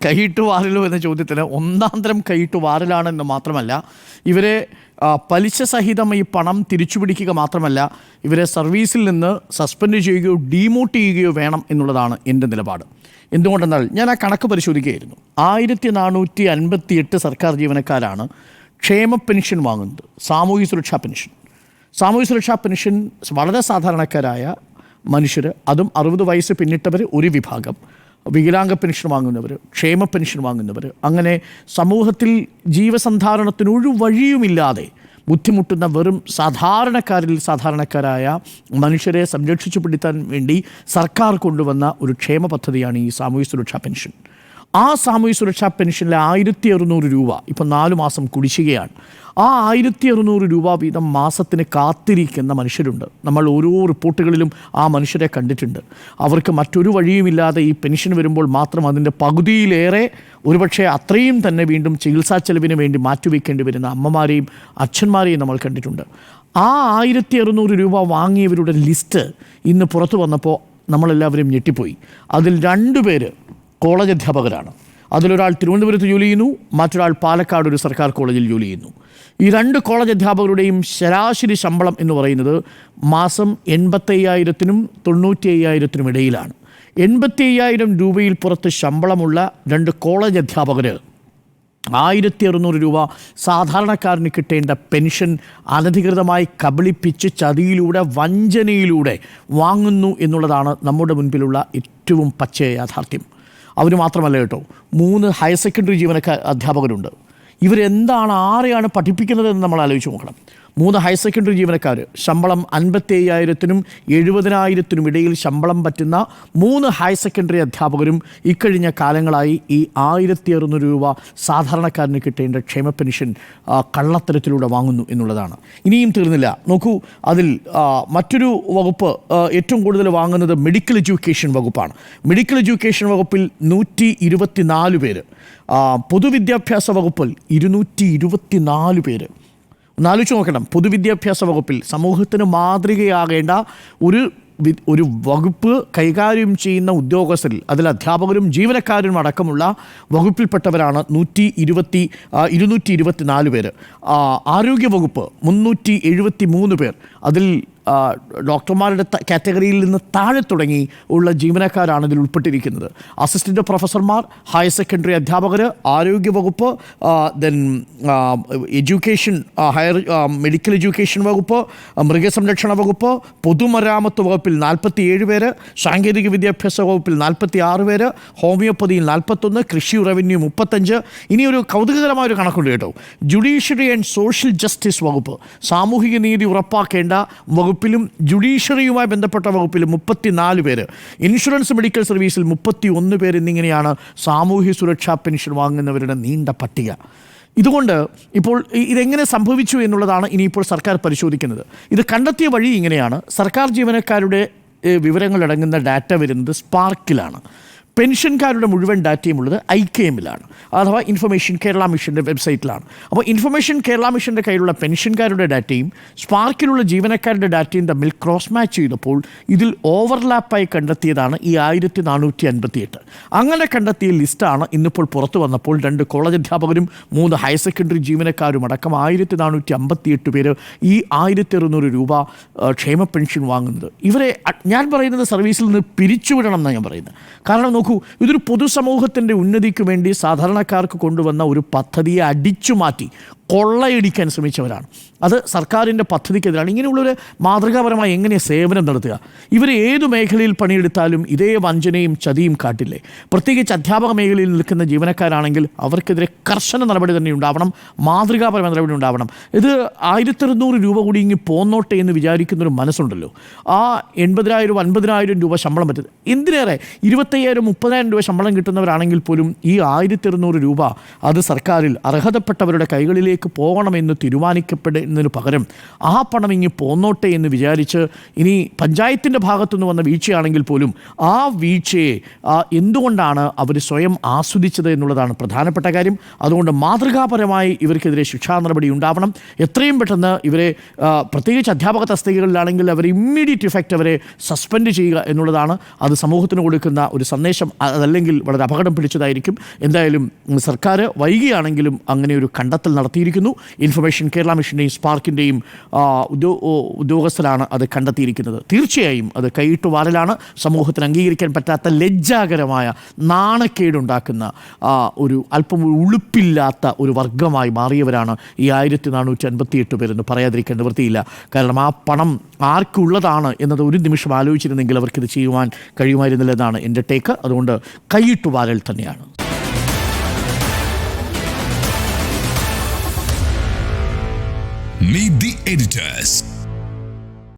കൈയിട്ട് വാരലോ എന്ന ചോദ്യത്തിന് ഒന്നാന്തരം കൈയിട്ട് വാരലാണെന്ന് മാത്രമല്ല, ഇവരെ പലിശ സഹിതം ഈ പണം തിരിച്ചുപിടിക്കുക മാത്രമല്ല, ഇവരെ സർവീസിൽ നിന്ന് സസ്പെൻഡ് ചെയ്യുകയോ ഡീമോട്ട് ചെയ്യുകയോ വേണം എന്നുള്ളതാണ് എൻ്റെ നിലപാട്. എന്തുകൊണ്ടെന്നാൽ ഞാൻ ആ കണക്ക് പരിശോധിക്കുകയായിരുന്നു. 1458 സർക്കാർ ജീവനക്കാരാണ് ക്ഷേമ പെൻഷൻ വാങ്ങുന്നത്, സാമൂഹ്യ സുരക്ഷാ പെൻഷൻ. സാമൂഹ്യ സുരക്ഷാ പെൻഷൻ വളരെ സാധാരണക്കാരായ മനുഷ്യർ, അതും 60 വയസ്സ് പിന്നിട്ടവർ ഒരു വിഭാഗം, വികലാംഗ പെൻഷൻ വാങ്ങുന്നവർ, ക്ഷേമ പെൻഷൻ വാങ്ങുന്നവർ, അങ്ങനെ സമൂഹത്തിൽ ജീവസന്ധാരണത്തിന് ഒരു വഴിയുമില്ലാതെ ബുദ്ധിമുട്ടുന്ന വെറും സാധാരണക്കാരായ മനുഷ്യരെ സംരക്ഷിച്ചു പിടിത്താൻ വേണ്ടി സർക്കാർ കൊണ്ടുവന്ന ഒരു ക്ഷേമ പദ്ധതിയാണ് ഈ സാമൂഹ്യ സുരക്ഷാ പെൻഷൻ. ആ സാമൂഹ്യ സുരക്ഷാ പെൻഷനിലെ 1600 രൂപ ഇപ്പോൾ 4 മാസം കുടിശ്ശികയാണ്. ആ 1600 രൂപ വീതം മാസത്തിന് കാത്തിരിക്കുന്ന മനുഷ്യരുണ്ട്. നമ്മൾ ഓരോ റിപ്പോർട്ടുകളിലും ആ മനുഷ്യരെ കണ്ടിട്ടുണ്ട്. അവർക്ക് മറ്റൊരു വഴിയുമില്ലാതെ ഈ പെൻഷൻ വരുമ്പോൾ മാത്രം അതിൻ്റെ പകുതിയിലേറെ, ഒരുപക്ഷെ അത്രയും തന്നെ വീണ്ടും ചികിത്സാ ചെലവിന് വേണ്ടി മാറ്റിവെക്കേണ്ടി വരുന്ന അമ്മമാരെയും അച്ഛന്മാരെയും നമ്മൾ കണ്ടിട്ടുണ്ട്. ആ 1600 രൂപ വാങ്ങിയവരുടെ ലിസ്റ്റ് ഇന്ന് പുറത്തു വന്നപ്പോൾ നമ്മളെല്ലാവരും ഞെട്ടിപ്പോയി. അതിൽ 2 പേര് കോളേജ് അധ്യാപകരാണ്. അതിലൊരാൾ തിരുവനന്തപുരത്ത് ജോലി ചെയ്യുന്നു, മറ്റൊരാൾ പാലക്കാട് ഒരു സർക്കാർ കോളേജിൽ ജോലി ചെയ്യുന്നു. ഈ 2 കോളേജ് അധ്യാപകരുടെയും ശരാശരി ശമ്പളം എന്ന് പറയുന്നത് മാസം 85,000-നും 95,000-നും ഇടയിലാണ്. 85,000 രൂപയിൽ പുറത്ത് ശമ്പളമുള്ള 2 കോളേജ് അധ്യാപകർ 1600 രൂപ സാധാരണക്കാരന് കിട്ടേണ്ട പെൻഷൻ അനധികൃതമായി കബളിപ്പിച്ച് ചതിയിലൂടെ, വഞ്ചനയിലൂടെ വാങ്ങുന്നു എന്നുള്ളതാണ് നമ്മുടെ മുൻപിലുള്ള ഏറ്റവും പച്ചയ യാഥാർത്ഥ്യം. അവർ മാത്രമല്ല കേട്ടോ, 3 ഹയർ സെക്കൻഡറി അധ്യാപകരുണ്ട്. ഇവരെന്താണ്, ആരെയാണ് പഠിപ്പിക്കുന്നതെന്ന് നമ്മൾ ആലോചിച്ച് നോക്കണം. 3 ഹയർ സെക്കൻഡറി ജീവനക്കാർ, ശമ്പളം 55,000-നും 70,000-നും ഇടയിൽ ശമ്പളം പറ്റുന്ന 3 ഹയർ സെക്കൻഡറി അധ്യാപകരും ഇക്കഴിഞ്ഞ കാലങ്ങളായി ഈ 1600 രൂപ സാധാരണക്കാരന് കിട്ടേണ്ട ക്ഷേമ പെൻഷൻ കള്ളത്തരത്തിലൂടെ വാങ്ങുന്നു എന്നുള്ളതാണ്. ഇനിയും തീർന്നില്ല. നോക്കൂ, അതിൽ മറ്റൊരു വകുപ്പ് ഏറ്റവും കൂടുതൽ വാങ്ങുന്നത് മെഡിക്കൽ എഡ്യൂക്കേഷൻ വകുപ്പാണ്. മെഡിക്കൽ എഡ്യൂക്കേഷൻ വകുപ്പിൽ 124 പേര്, പൊതുവിദ്യാഭ്യാസ വകുപ്പിൽ 224 പേര്. ഒന്നാലോചിച്ച് നോക്കണം, പൊതുവിദ്യാഭ്യാസ വകുപ്പിൽ സമൂഹത്തിന് മാതൃകയാകേണ്ട ഒരു വകുപ്പ് കൈകാര്യം ചെയ്യുന്ന ഉദ്യോഗസ്ഥരിൽ, അതിൽ അധ്യാപകരും ജീവനക്കാരും അടക്കമുള്ള വകുപ്പിൽപ്പെട്ടവരാണ് 224 പേര്. ആരോഗ്യവകുപ്പ് 373 പേർ, അതിൽ ഡോക്ടർമാരുടെ കാറ്റഗറിയിൽ നിന്ന് താഴെ തുടങ്ങി ഉള്ള ജീവനക്കാരാണ് ഇതിൽ ഉൾപ്പെട്ടിരിക്കുന്നത്. അസിസ്റ്റൻ്റ് പ്രൊഫസർമാർ, ഹയർ സെക്കൻഡറി അധ്യാപകർ, ആരോഗ്യവകുപ്പ്, ദെൻ എഡ്യൂക്കേഷൻ, മെഡിക്കൽ എഡ്യൂക്കേഷൻ വകുപ്പ്, മൃഗസംരക്ഷണ വകുപ്പ്, പൊതുമരാമത്ത് വകുപ്പിൽ 47 പേര്, സാങ്കേതിക വിദ്യാഭ്യാസ വകുപ്പിൽ 46 പേര്, ഹോമിയോപ്പതിയിൽ 41, കൃഷി റവന്യൂ 35. ഇനിയൊരു കൗതുകകരമായൊരു കണക്കുണ്ട് കേട്ടോ. ജുഡീഷ്യറി ആൻഡ് സോഷ്യൽ ജസ്റ്റിസ് വകുപ്പ്, സാമൂഹിക നീതി ഉറപ്പാക്കേണ്ട വകുപ്പിലും ജുഡീഷ്യറിയുമായി ബന്ധപ്പെട്ട വകുപ്പിലും 34 പേര്, ഇൻഷുറൻസ് മെഡിക്കൽ സർവീസിൽ 31 പേര് എന്നിങ്ങനെയാണ് സാമൂഹ്യ സുരക്ഷാ പെൻഷൻ വാങ്ങുന്നവരുടെ നീണ്ട പട്ടിക. ഇതുകൊണ്ട് ഇപ്പോൾ ഇതെങ്ങനെ സംഭവിച്ചു എന്നുള്ളതാണ് ഇനിയിപ്പോൾ സർക്കാർ പരിശോധിക്കുന്നത്. ഇത് കണ്ടെത്തിയ വഴി ഇങ്ങനെയാണ്. സർക്കാർ ജീവനക്കാരുടെ വിവരങ്ങളടങ്ങുന്ന ഡാറ്റ വരുന്നത് സ്പാർക്കിലാണ്. പെൻഷൻകാരുടെ മുഴുവൻ ഡാറ്റയും ഉള്ളത് IKM-ലാണ്, അഥവാ ഇൻഫർമേഷൻ കേരള മിഷൻ്റെ വെബ്സൈറ്റിലാണ്. അപ്പോൾ ഇൻഫർമേഷൻ കേരള മിഷൻ്റെ കയ്യിലുള്ള പെൻഷൻകാരുടെ ഡാറ്റയും സ്പാർക്കിലുള്ള ജീവനക്കാരുടെ ഡാറ്റയും തമ്മിൽ ക്രോസ് മാച്ച് ചെയ്തപ്പോൾ ഇതിൽ ഓവർലാപ്പായി കണ്ടെത്തിയതാണ് ഈ 1458. അങ്ങനെ കണ്ടെത്തിയ ലിസ്റ്റാണ് ഇന്നിപ്പോൾ പുറത്തു വന്നപ്പോൾ 2 കോളേജ് അധ്യാപകരും 3 ഹയർ സെക്കൻഡറി ജീവനക്കാരും അടക്കം 1458 പേര് ഈ 1600 രൂപ ക്ഷേമ പെൻഷൻ വാങ്ങുന്നത്. ഇവരെ ഞാൻ പറയുന്നത് സർവീസിൽ നിന്ന് പിരിച്ചുവിടണം എന്നാണ് ഞാൻ പറയുന്നത്. കാരണം നോക്കൂ, ഇതൊരു പൊതുസമൂഹത്തിൻ്റെ ഉന്നതിക്ക് വേണ്ടി സാധാരണക്കാർക്ക് കൊണ്ടുവന്ന ഒരു പദ്ധതിയെ അടിച്ചു മാറ്റി കൊള്ളയടിക്കാൻ ശ്രമിച്ചവരാണ്. അത് സർക്കാരിൻ്റെ പദ്ധതിക്കെതിരാണ്. ഇങ്ങനെയുള്ളൊരു മാതൃകാപരമായി എങ്ങനെ സേവനം നടത്തുക? ഇവർ ഏതു മേഖലയിൽ പണിയെടുത്താലും ഇതേ വഞ്ചനയും ചതിയും കാട്ടില്ലേ? പ്രത്യേകിച്ച് അധ്യാപക മേഖലയിൽ നിൽക്കുന്ന ജീവനക്കാരാണെങ്കിൽ അവർക്കെതിരെ കർശന നടപടി തന്നെ ഉണ്ടാവണം, മാതൃകാപരമായ നടപടി ഉണ്ടാവണം. ഇത് 1600 രൂപ കൂടി ഇങ്ങ് പോന്നോട്ടെ എന്ന് വിചാരിക്കുന്നൊരു മനസ്സുണ്ടല്ലോ. ആ 80,000 50,000 രൂപ ശമ്പളം പറ്റുന്നത് എന്തിനേറെ 25,000 30,000 രൂപ ശമ്പളം കിട്ടുന്നവരാണെങ്കിൽ പോലും ഈ 1600 രൂപ അത് സർക്കാരിൽ അർഹതപ്പെട്ടവരുടെ കൈകളിലേക്ക് അക്കൗണ്ടിലേക്ക് പോകണമെന്ന് തീരുമാനിക്കപ്പെടുന്നതിന് പകരം ആ പണം ഇങ്ങ് പോന്നോട്ടെ എന്ന് വിചാരിച്ച് ഇനി പഞ്ചായത്തിൻ്റെ ഭാഗത്തുനിന്ന് വന്ന വീഴ്ചയാണെങ്കിൽ പോലും ആ വീഴ്ചയെ എന്തുകൊണ്ടാണ് അവർ സ്വയം ആസ്വദിച്ചത് എന്നുള്ളതാണ് പ്രധാനപ്പെട്ട കാര്യം. അതുകൊണ്ട് മാതൃകാപരമായി ഇവർക്കെതിരെ ശിക്ഷാ നടപടി ഉണ്ടാവണം. എത്രയും പെട്ടെന്ന് ഇവരെ പ്രത്യേകിച്ച് അധ്യാപക തസ്തികകളിലാണെങ്കിൽ അവരെ ഇമ്മീഡിയറ്റ് ഇഫക്റ്റ് അവരെ സസ്പെൻഡ് ചെയ്യുക എന്നുള്ളതാണ്. അത് സമൂഹത്തിന് കൊടുക്കുന്ന ഒരു സന്ദേശം അതല്ലെങ്കിൽ വളരെ അപകടം പിടിച്ചതായിരിക്കും. എന്തായാലും സർക്കാർ വൈകിയാണെങ്കിലും അങ്ങനെ ഒരു കണ്ടെത്തൽ നടത്തിയിരിക്കുന്നു. ഇൻഫർമേഷൻ കേരള മിഷൻ്റെയും സ്പാർക്കിൻ്റെയും ഉദ്യോഗസ്ഥരാണ് അത് കണ്ടെത്തിയിരിക്കുന്നത്. തീർച്ചയായും അത് കൈയിട്ടുവാരലാണ്. സമൂഹത്തിന് അംഗീകരിക്കാൻ പറ്റാത്ത ലജ്ജാകരമായ നാണക്കേടുണ്ടാക്കുന്ന ഒരു അല്പം ഉളുപ്പില്ലാത്ത ഒരു വർഗമായി മാറിയവരാണ് ഈ 1458 പേരെന്ന് പറയാതിരിക്കാൻ നിവൃത്തിയില്ല. കാരണം ആ പണം ആർക്കുള്ളതാണ് എന്നത് ഒരു നിമിഷം ആലോചിച്ചിരുന്നെങ്കിൽ അവർക്കിത് ചെയ്യുവാൻ കഴിയുമായിരുന്നില്ലെന്നാണ് എൻ്റെ ടേക്ക്. അതുകൊണ്ട് കൈയിട്ടുവാരൽ തന്നെയാണ്. Meet the editors.